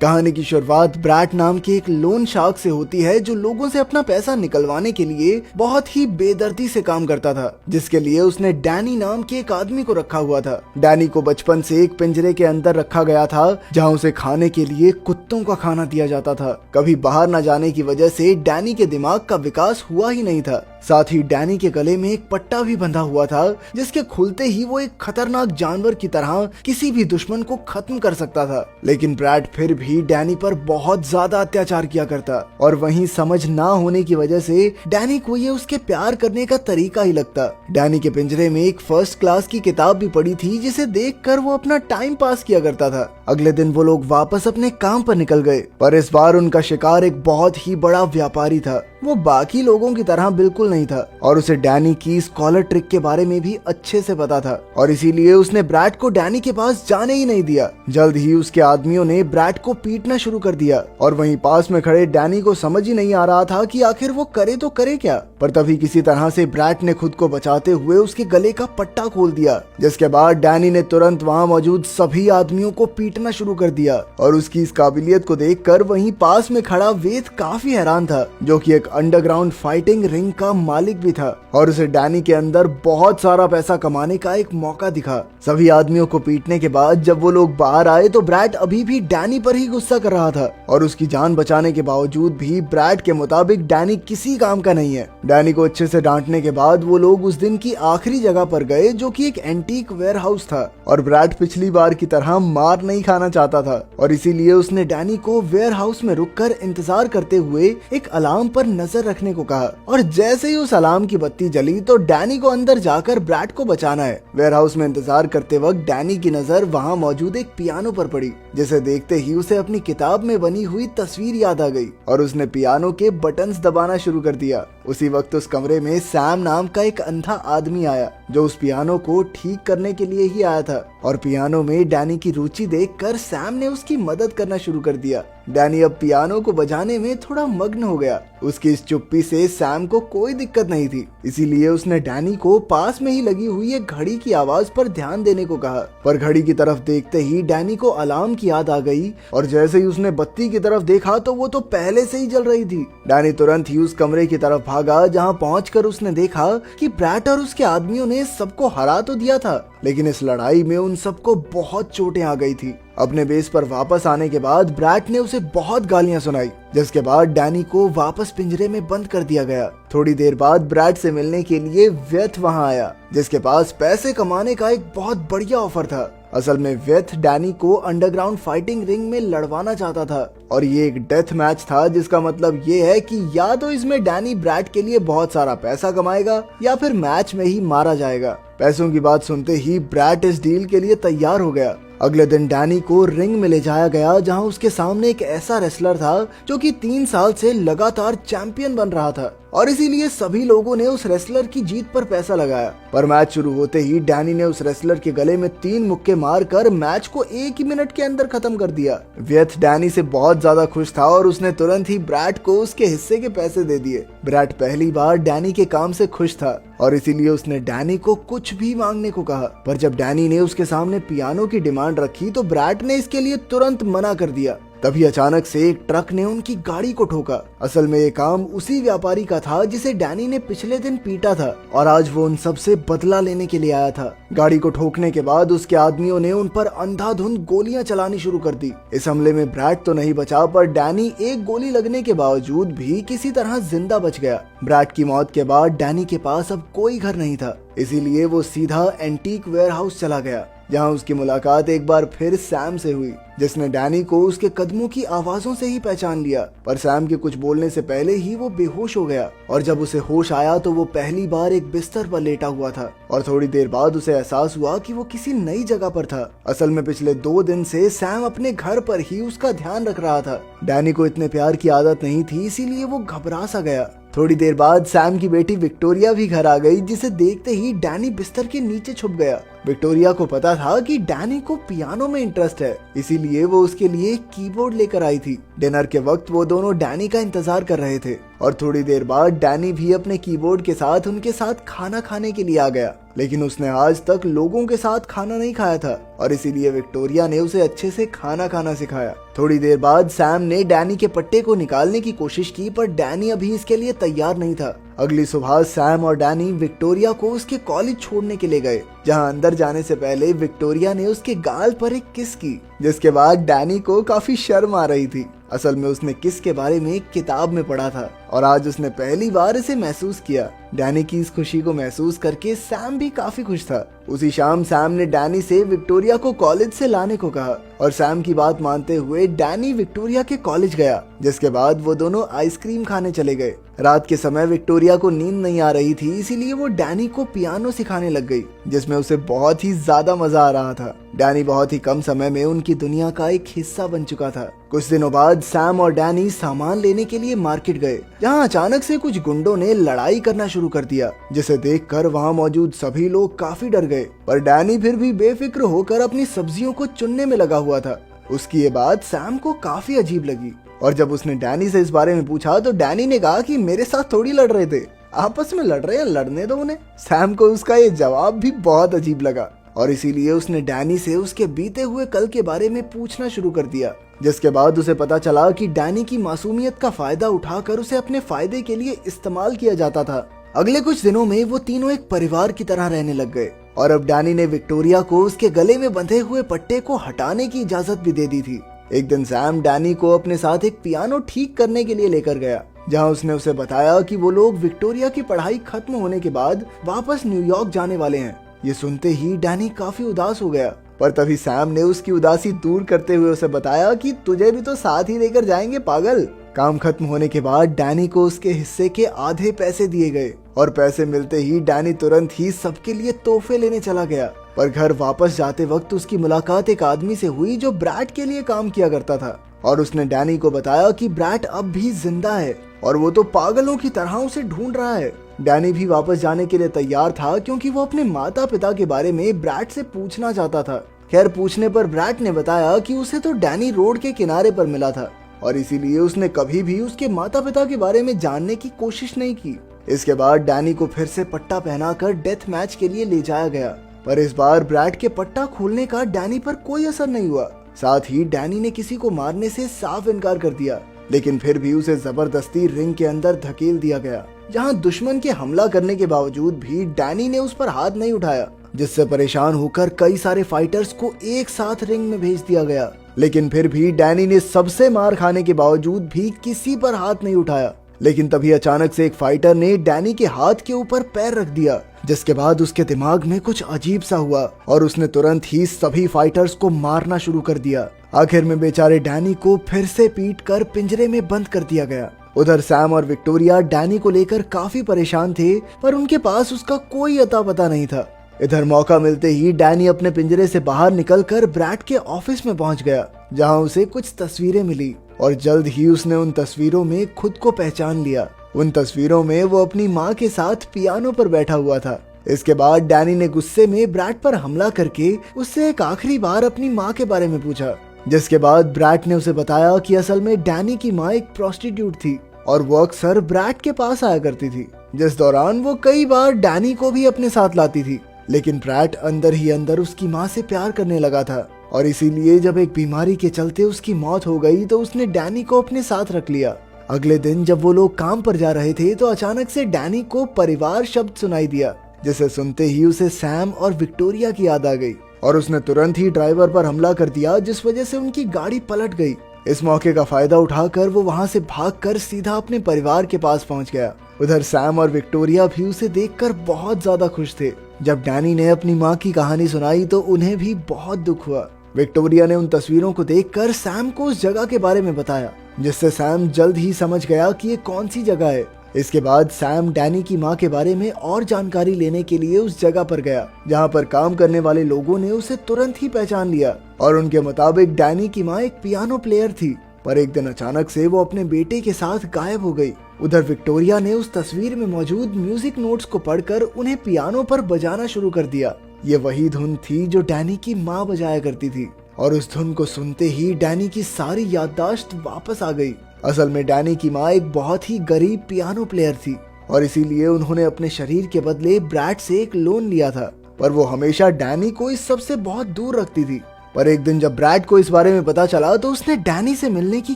कहानी की शुरुआत ब्रैट नाम के एक लोन शार्क से होती है जो लोगों से अपना पैसा निकलवाने के लिए बहुत ही बेदर्दी से काम करता था, जिसके लिए उसने डैनी नाम के एक आदमी को रखा हुआ था। डैनी को बचपन से एक पिंजरे के अंदर रखा गया था जहां उसे खाने के लिए कुत्तों का खाना दिया जाता था। कभी बाहर न जाने की वजह से डैनी के दिमाग का विकास हुआ ही नहीं था। साथ ही डैनी के गले में एक पट्टा भी बंधा हुआ था जिसके खुलते ही वो एक खतरनाक जानवर की तरह किसी भी दुश्मन को खत्म कर सकता था। लेकिन ब्रैड फिर भी डैनी पर बहुत ज्यादा अत्याचार किया करता और वहीं समझ ना होने की वजह से डैनी को ये उसके प्यार करने का तरीका ही लगता। डैनी के पिंजरे में एक फर्स्ट क्लास की किताब भी पड़ी थी जिसे देखकर वो अपना टाइम पास किया करता था। अगले दिन वो लोग वापस अपने काम पर निकल गए, पर इस बार उनका शिकार एक बहुत ही बड़ा व्यापारी था। वो बाकी लोगों की तरह बिल्कुल नहीं था और उसे डैनी की स्कॉलर ट्रिक के बारे में भी अच्छे से पता था और इसीलिए उसने ब्रैड को डैनी के पास जाने ही नहीं दिया। जल्द ही उसके आदमियों ने ब्रैड को पीटना शुरू कर दिया और वहीं पास में खड़े डैनी को समझ ही नहीं आ रहा था कि आखिर वो करे तो करे क्या। पर तभी किसी तरह से ब्रैड ने खुद को बचाते हुए उसके गले का पट्टा खोल दिया, जिसके बाद डैनी ने तुरंत वहां मौजूद सभी आदमियों को पीटना शुरू कर दिया और उसकी इस काबिलियत को देखकर वहीं पास में खड़ा वेद काफी हैरान था, जो कि एक अंडरग्राउंड फाइटिंग रिंग का मालिक भी था और उसे डैनी के अंदर बहुत सारा पैसा कमाने का एक मौका दिखा। सभी आदमियों को पीटने के बाद जब वो लोग बाहर आए तो ब्रैड अभी भी डैनी पर ही गुस्सा कर रहा था और उसकी जान बचाने के बावजूद भी ब्रैड के मुताबिक डैनी किसी काम का नहीं है। डैनी को अच्छे से डांटने के बाद वो लोग उस दिन की आखिरी जगह पर गए जो कि एक एंटीक वेयर हाउस था और ब्रैड पिछली बार की तरह मार नहीं खाना चाहता था और इसीलिए उसने डैनी को वेयर हाउस में रुककर इंतजार करते हुए एक अलार्म पर नजर रखने को कहा और जैसे ही उस अलार्म की बत्ती जली तो डैनी को अंदर जाकर ब्रैड को बचाना है। वेयर हाउस में इंतजार करते वक्त डैनी की नजर वहां मौजूद एक पियानो पर पड़ी, जिसे देखते ही उसे अपनी किताब में बनी हुई तस्वीर याद आ गई और उसने पियानो के बटन्स दबाना शुरू कर दिया। उसी वक्त उस कमरे में सैम नाम का एक अंधा आदमी आया जो उस पियानो को ठीक करने के लिए ही आया था और पियानो में डैनी की रुचि देखकर सैम ने उसकी मदद करना शुरू कर दिया। डैनी अब पियानो को बजाने में थोड़ा मग्न हो गया। उसकी इस चुप्पी से सैम को कोई दिक्कत नहीं थी, इसीलिए उसने डैनी को पास में ही लगी हुई एक घड़ी की आवाज पर ध्यान देने को कहा। पर घड़ी की तरफ देखते ही डैनी को अलार्म की याद आ गई और जैसे ही उसने बत्ती की तरफ देखा तो वो तो पहले से ही जल रही थी। डैनी तुरंत ही उस कमरे की तरफ भागा जहाँ पहुंचकर उसने देखा कि ब्रैट और उसके आदमियों ने सबको हरा तो दिया था, लेकिन इस लड़ाई में उन सबको बहुत चोटें आ गई थी। अपने बेस पर वापस आने के बाद ब्रैट ने उसे बहुत गालियां सुनाई, जिसके बाद डैनी को वापस पिंजरे में बंद कर दिया गया। थोड़ी देर बाद ब्रैट से मिलने के लिए व्यथ वहां आया, जिसके पास पैसे कमाने का एक बहुत बढ़िया ऑफर था। असल में व्यथ डैनी को अंडरग्राउंड फाइटिंग रिंग में लड़वाना चाहता था और ये एक डेथ मैच था, जिसका मतलब ये है कि या तो इसमें डैनी ब्रैट के लिए बहुत सारा पैसा कमाएगा या फिर मैच में ही मारा जाएगा। पैसों की बात सुनते ही ब्रैट इस डील के लिए तैयार हो गया। अगले दिन डैनी को रिंग में ले जाया गया जहां उसके सामने एक ऐसा रेसलर था जो कि 3 साल से लगातार चैंपियन बन रहा था और इसीलिए सभी लोगों ने उस रेसलर की जीत पर पैसा लगाया। पर मैच शुरू होते ही डैनी ने उस रेसलर के गले में 3 मुक्के मारकर मैच को 1 ही मिनट के अंदर खत्म कर दिया। व्यथ डैनी से बहुत ज्यादा खुश था और उसने तुरंत ही ब्रैट को उसके हिस्से के पैसे दे दिए। ब्रैट पहली बार डैनी के काम से खुश था और इसीलिए उसने डैनी को कुछ भी मांगने को कहा, पर जब डैनी ने उसके सामने पियानो की डिमांड रखी तो ब्रैट ने इसके लिए तुरंत मना कर दिया। तभी अचानक से एक ट्रक ने उनकी गाड़ी को ठोका। असल में ये काम उसी व्यापारी का था जिसे डैनी ने पिछले दिन पीटा था और आज वो उन सब से बदला लेने के लिए आया था। गाड़ी को ठोकने के बाद उसके आदमियों ने उन पर अंधाधुंध गोलियां चलानी शुरू कर दी। इस हमले में ब्रैट तो नहीं बचा, पर डैनी एक गोली लगने के बावजूद भी किसी तरह जिंदा बच गया। ब्रैट की मौत के बाद डैनी के पास अब कोई घर नहीं था, इसीलिए वो सीधा एंटीक वेयर हाउस चला गया जहां उसकी मुलाकात एक बार फिर सैम से हुई, जिसने डैनी को उसके कदमों की आवाजों से ही पहचान लिया। पर सैम के कुछ बोलने से पहले ही वो बेहोश हो गया और जब उसे होश आया तो वो पहली बार एक बिस्तर पर लेटा हुआ था और थोड़ी देर बाद उसे एहसास हुआ कि वो किसी नई जगह पर था। असल में पिछले 2 दिन से सैम अपने घर पर ही उसका ध्यान रख रहा था। डैनी को इतने प्यार की आदत नहीं थी, इसीलिए वो घबरा सा गया। थोड़ी देर बाद सैम की बेटी विक्टोरिया भी घर आ गई, जिसे देखते ही डैनी बिस्तर के नीचे छुप गया विक्टोरिया को पता था कि डैनी को पियानो में इंटरेस्ट है, इसीलिए वो उसके लिए एक कीबोर्ड लेकर आई थी। डिनर के वक्त वो दोनों डैनी का इंतजार कर रहे थे और थोड़ी देर बाद डैनी भी अपने कीबोर्ड के साथ उनके साथ खाना खाने के लिए आ गया। लेकिन उसने आज तक लोगों के साथ खाना नहीं खाया था और इसीलिए विक्टोरिया ने उसे अच्छे से खाना खाना सिखाया। थोड़ी देर बाद सैम ने डैनी के पट्टे को निकालने की कोशिश की, पर डैनी अभी इसके लिए तैयार नहीं था। अगली सुबह सैम और डैनी विक्टोरिया को उसके कॉलेज छोड़ने के लिए गए, जहां अंदर जाने से पहले विक्टोरिया ने उसके गाल पर एक किस की, जिसके बाद डैनी को काफी शर्म आ रही थी। असल में उसने किस के बारे में एक किताब में पढ़ा था और आज उसने पहली बार इसे महसूस किया। डैनी की इस खुशी को महसूस करके सैम भी काफी खुश था। उसी शाम सैम ने डैनी से विक्टोरिया को कॉलेज से लाने को कहा और सैम की बात मानते हुए डैनी विक्टोरिया के कॉलेज गया, जिसके बाद वो दोनों आइसक्रीम खाने चले गए। रात के समय विक्टोरिया को नींद नहीं आ रही थी, इसीलिए वो डैनी को पियानो सिखाने लग गई, जिसमें उसे बहुत ही ज्यादा मजा आ रहा था। डैनी बहुत ही कम समय में उनकी दुनिया का एक हिस्सा बन चुका था। कुछ दिनों बाद सैम और डैनी सामान लेने के लिए मार्केट गए, जहां अचानक से कुछ गुंडों ने लड़ाई करना शुरू कर दिया, जिसे देखकर वहां मौजूद सभी लोग काफी डर गए। पर डैनी फिर भी बेफिक्र होकर अपनी सब्जियों को चुनने में लगा हुआ था। उसकी ये बात सैम को काफी अजीब लगी और जब उसने डैनी से इस बारे में पूछा तो डैनी ने कहा कि मेरे साथ थोड़ी लड़ रहे थे, आपस में लड़ रहे हैं, लड़ने दो उन्हें। सैम को उसका ये जवाब भी बहुत अजीब लगा और इसीलिए उसने डैनी से उसके बीते हुए कल के बारे में पूछना शुरू कर दिया, जिसके बाद उसे पता चला कि डैनी की मासूमियत का फायदा उठाकर उसे अपने फायदे के लिए इस्तेमाल किया जाता था। अगले कुछ दिनों में वो तीनों एक परिवार की तरह रहने लग गए और अब डैनी ने विक्टोरिया को उसके गले में बंधे हुए पट्टे को हटाने की इजाजत भी दे दी थी। एक दिन सैम डैनी को अपने साथ एक पियानो ठीक करने के लिए लेकर गया, जहां उसने उसे बताया कि वो लोग विक्टोरिया की पढ़ाई खत्म होने के बाद वापस न्यूयॉर्क जाने वाले हैं। ये सुनते ही डैनी काफी उदास हो गया, पर तभी सैम ने उसकी उदासी दूर करते हुए उसे बताया कि तुझे भी तो साथ ही लेकर जाएंगे पागल। काम खत्म होने के बाद डैनी को उसके हिस्से के आधे पैसे दिए गए और पैसे मिलते ही डैनी तुरंत ही सबके लिए तोहफे लेने चला गया। पर घर वापस जाते वक्त उसकी मुलाकात एक आदमी से हुई जो ब्रैट के लिए काम किया करता था और उसने डैनी को बताया कि ब्रैट अब भी जिंदा है और वो तो पागलों की तरह उसे ढूंढ रहा है। डैनी भी वापस जाने के लिए तैयार था क्योंकि वो अपने माता पिता के बारे में ब्रैट से पूछना चाहता था। खैर पूछने पर ब्रैट ने बताया कि उसे तो डैनी रोड के किनारे पर मिला था और इसीलिए उसने कभी भी उसके माता पिता के बारे में जानने की कोशिश नहीं की। इसके बाद डैनी को फिर से पट्टा पहनाकर डेथ मैच के लिए ले जाया गया, पर इस बार ब्रैट के पट्टा खोलने का डैनी पर कोई असर नहीं हुआ। साथ ही डैनी ने किसी को मारने से साफ इनकार कर दिया, लेकिन फिर भी उसे जबरदस्ती रिंग के अंदर धकेल दिया गया, जहां दुश्मन के हमला करने के बावजूद भी डैनी ने उस पर हाथ नहीं उठाया, जिससे परेशान होकर कई सारे फाइटर्स को एक साथ रिंग में भेज दिया गया। लेकिन फिर भी डैनी ने सबसे मार खाने के बावजूद भी किसी पर हाथ नहीं उठाया। लेकिन तभी अचानक से एक फाइटर ने डैनी के हाथ के ऊपर पैर रख दिया, जिसके बाद उसके दिमाग में कुछ अजीब सा हुआ और उसने तुरंत ही सभी फाइटर्स को मारना शुरू कर दिया। आखिर में बेचारे डैनी को फिर से पीट कर पिंजरे में बंद कर दिया गया। उधर सैम और विक्टोरिया डैनी को लेकर काफी परेशान थे, पर उनके पास उसका कोई अता पता नहीं था। इधर मौका मिलते ही डैनी अपने पिंजरे से बाहर निकलकर ब्रैट के ऑफिस में पहुंच गया, जहां उसे कुछ तस्वीरें मिली और जल्द ही उसने उन तस्वीरों में खुद को पहचान लिया। उन तस्वीरों में वो अपनी माँ के साथ पियानो पर बैठा हुआ था। इसके बाद डैनी ने गुस्से में ब्रैट पर हमला करके उससे एक आखिरी बार अपनी माँ के बारे में पूछा, जिसके बाद ब्रैट ने उसे बताया कि असल में डैनी की माँ एक प्रोस्टिट्यूट थी और वो अक्सर ब्रैट के पास आया करती थी, जिस दौरान वो कई बार डैनी को भी अपने साथ लाती थी। लेकिन ब्रैट अंदर ही अंदर उसकी माँ से प्यार करने लगा था और इसीलिए जब एक बीमारी के चलते उसकी मौत हो गई तो उसने डैनी को अपने साथ रख लिया। अगले दिन जब वो लोग काम पर जा रहे थे तो अचानक से डैनी को परिवार शब्द सुनाई दिया, जिसे सुनते ही उसे सैम और विक्टोरिया की याद आ गई और उसने तुरंत ही ड्राइवर पर हमला कर दिया, जिस वजह से उनकी गाड़ी पलट गई। इस मौके का फायदा उठाकर वो वहां से भागकर सीधा अपने परिवार के पास पहुंच गया। उधर सैम और विक्टोरिया भी उसे देखकर बहुत ज्यादा खुश थे। जब डैनी ने अपनी माँ की कहानी सुनाई तो उन्हें भी बहुत दुख हुआ। विक्टोरिया ने उन तस्वीरों को देखकर सैम को उस जगह के बारे में बताया, जिससे सैम जल्द ही समझ गया कि ये कौन सी जगह है। इसके बाद सैम डैनी की माँ के बारे में और जानकारी लेने के लिए उस जगह पर गया, जहाँ पर काम करने वाले लोगों ने उसे तुरंत ही पहचान लिया और उनके मुताबिक डैनी की माँ एक पियानो प्लेयर थी, पर एक दिन अचानक से वो अपने बेटे के साथ गायब हो गई। उधर विक्टोरिया ने उस तस्वीर में मौजूद म्यूजिक नोट्स को पढ़कर उन्हें पियानो पर बजाना शुरू कर दिया ये वही धुन थी जो डैनी की माँ बजाया करती थी और उस धुन को सुनते ही डैनी की सारी याददाश्त वापस आ गई। असल में डैनी की माँ एक बहुत ही गरीब पियानो प्लेयर थी और इसीलिए उन्होंने अपने शरीर के बदले ब्रैड से एक लोन लिया था, पर वो हमेशा डैनी को इस सब से बहुत दूर रखती थी। पर एक दिन जब ब्रैड को इस बारे में पता चला तो उसने डैनी से मिलने की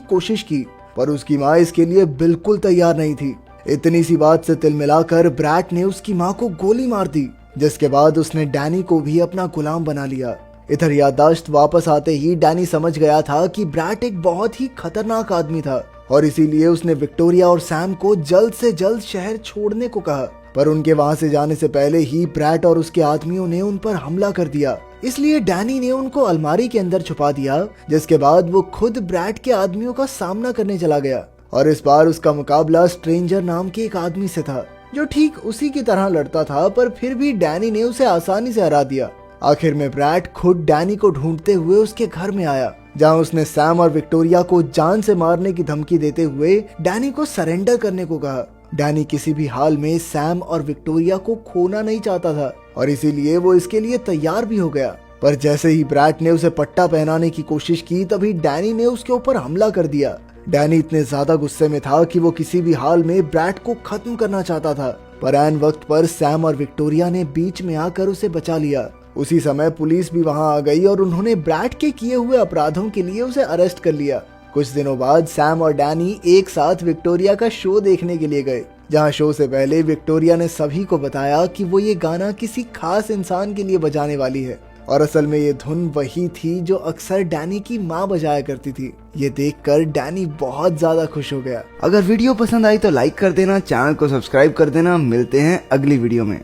कोशिश की, पर उसकी माँ इसके लिए बिल्कुल तैयार नहीं थी। इतनी सी बात से तिल मिलाकर ब्रैड ने उसकी माँ को गोली मार दी, जिसके बाद उसने डैनी को भी अपना गुलाम बना लिया। इधर याददाश्त वापस आते ही डैनी समझ गया था कि ब्रैड एक बहुत ही खतरनाक आदमी था और इसीलिए उसने विक्टोरिया और सैम को जल्द से जल्द शहर छोड़ने को कहा। पर उनके वहां से जाने से पहले ही ब्रैड और उसके आदमियों ने उन पर हमला कर दिया, इसलिए डैनी ने उनको अलमारी के अंदर छुपा दिया, जिसके बाद वो खुद ब्रैड के आदमियों का सामना करने चला गया। और इस बार उसका मुकाबला स्ट्रेंजर नाम के एक आदमी से था जो ठीक उसी की तरह लड़ता था, पर फिर भी डैनी ने उसे आसानी से हरा दिया। आखिर में ब्रैड खुद डैनी को ढूंढते हुए उसके घर में आया, जहां उसने सैम और विक्टोरिया को जान से मारने की धमकी देते हुए डैनी को सरेंडर करने को कहा। डैनी किसी भी हाल में सैम और विक्टोरिया को खोना नहीं चाहता था और इसीलिए वो इसके लिए तैयार भी हो गया। पर जैसे ही ब्रैड ने उसे पट्टा पहनाने की कोशिश की, तभी डैनी ने उसके ऊपर हमला कर दिया। डैनी इतने ज्यादा गुस्से में था कि वो किसी भी हाल में ब्रैड को खत्म करना चाहता था, पर ऐन वक्त पर सैम और विक्टोरिया ने बीच में आकर उसे बचा लिया। उसी समय पुलिस भी वहां आ गई और उन्होंने ब्रैड के किए हुए अपराधों के लिए उसे अरेस्ट कर लिया। कुछ दिनों बाद सैम और डैनी एक साथ विक्टोरिया का शो देखने के लिए गए, जहां शो से पहले विक्टोरिया ने सभी को बताया कि वो ये गाना किसी खास इंसान के लिए बजाने वाली है और असल में ये धुन वही थी जो अक्सर डैनी की माँ बजाया करती थी। ये देखकर डैनी बहुत ज्यादा खुश हो गया। अगर वीडियो पसंद आई तो लाइक कर देना, चैनल को सब्सक्राइब कर देना। मिलते हैं अगली वीडियो में।